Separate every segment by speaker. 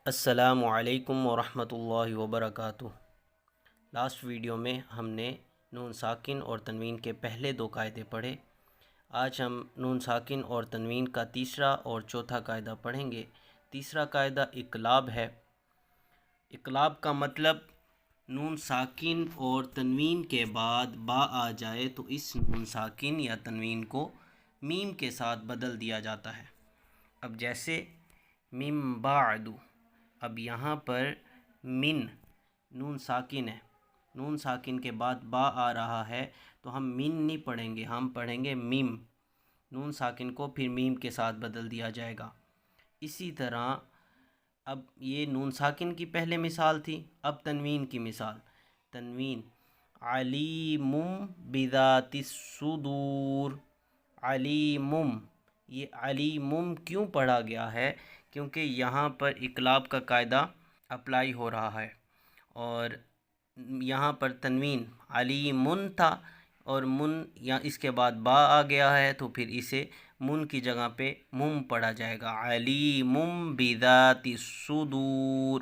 Speaker 1: السلام علیکم ورحمۃ اللہ وبرکاتہ۔ لاسٹ ویڈیو میں ہم نے نون ساکن اور تنوین کے پہلے دو قاعدے پڑھے۔ آج ہم نون ساکن اور تنوین کا تیسرا اور چوتھا قاعدہ پڑھیں گے۔ تیسرا قاعدہ اقلاب ہے۔ اقلاب کا مطلب نون ساکن اور تنوین کے بعد با آ جائے تو اس نون ساکن یا تنوین کو میم کے ساتھ بدل دیا جاتا ہے۔ اب جیسے من بعد، اب یہاں پر من نون ساکن ہے، نون ساکن کے بعد با آ رہا ہے تو ہم من نہیں پڑھیں گے، ہم پڑھیں گے میم۔ نون ساکن کو پھر میم کے ساتھ بدل دیا جائے گا۔ اسی طرح اب یہ نون ساکن کی پہلے مثال تھی، اب تنوین کی مثال۔ تنوین علیم بذات الصدور، علیم، یہ علیم کیوں پڑھا گیا ہے؟ کیونکہ یہاں پر اقلاب کا قاعدہ اپلائی ہو رہا ہے، اور یہاں پر تنوین علیم تھا اور من یا اس کے بعد با آ گیا ہے تو پھر اسے من کی جگہ پہ مم پڑھا جائے گا، علیم بذات الصدور۔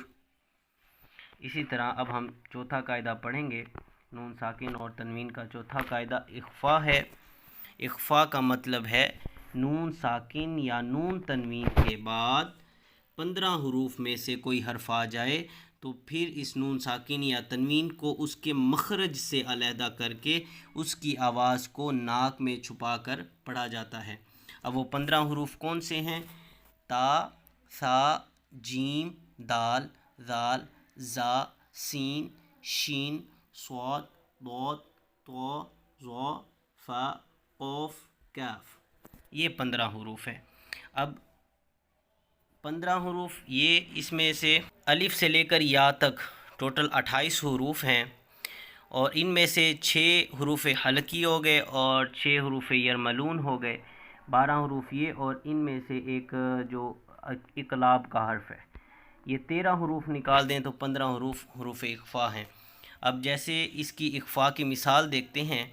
Speaker 1: اسی طرح اب ہم چوتھا قاعدہ پڑھیں گے۔ نون ساکن اور تنوین کا چوتھا قاعدہ اخفا ہے۔ اخفا کا مطلب ہے نون ساکن یا نون تنوین کے بعد 15 حروف میں سے کوئی حرف آ جائے تو پھر اس نون ساکن یا تنوین کو اس کے مخرج سے علیحدہ کر کے اس کی آواز کو ناک میں چھپا کر پڑھا جاتا ہے۔ اب وہ 15 حروف کون سے ہیں؟ تا، ثا، جیم، دال، ذال، زا، سین، شین، صاد، ضاد، طا، ظا، فا، قاف، کاف۔ یہ 15 حروف ہیں۔ اب 15 حروف، یہ اس میں سے الف سے لے کر یا تک ٹوٹل 28 حروف ہیں، اور ان میں سے 6 حروف حلقی ہو گئے اور 6 حروف یرملون ہو گئے، 12 حروف یہ، اور ان میں سے ایک جو اقلاب کا حرف ہے۔ یہ 13 حروف نکال دیں تو 15 حروف حروف اخفا ہیں۔ اب جیسے اس کی اخفا کی مثال دیکھتے ہیں۔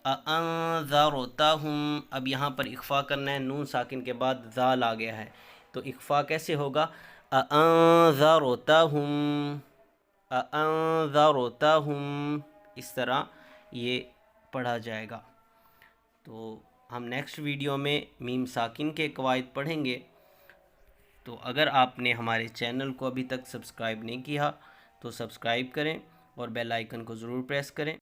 Speaker 1: اَأَنذَرْتَهُمْ، اب یہاں پر اخفا کرنا ہے، نون ساکن کے بعد ذال آ گیا ہے تو اخفا کیسے ہوگا؟ اَأَنذَرْتَهُمْ، اَأَنذَرْتَهُمْ، اس طرح یہ پڑھا جائے گا۔ تو ہم نیکسٹ ویڈیو میں میم ساکن کے قواعد پڑھیں گے۔ تو اگر آپ نے ہمارے چینل کو ابھی تک سبسکرائب نہیں کیا تو سبسکرائب کریں اور بیل آئیکن کو ضرور پریس کریں۔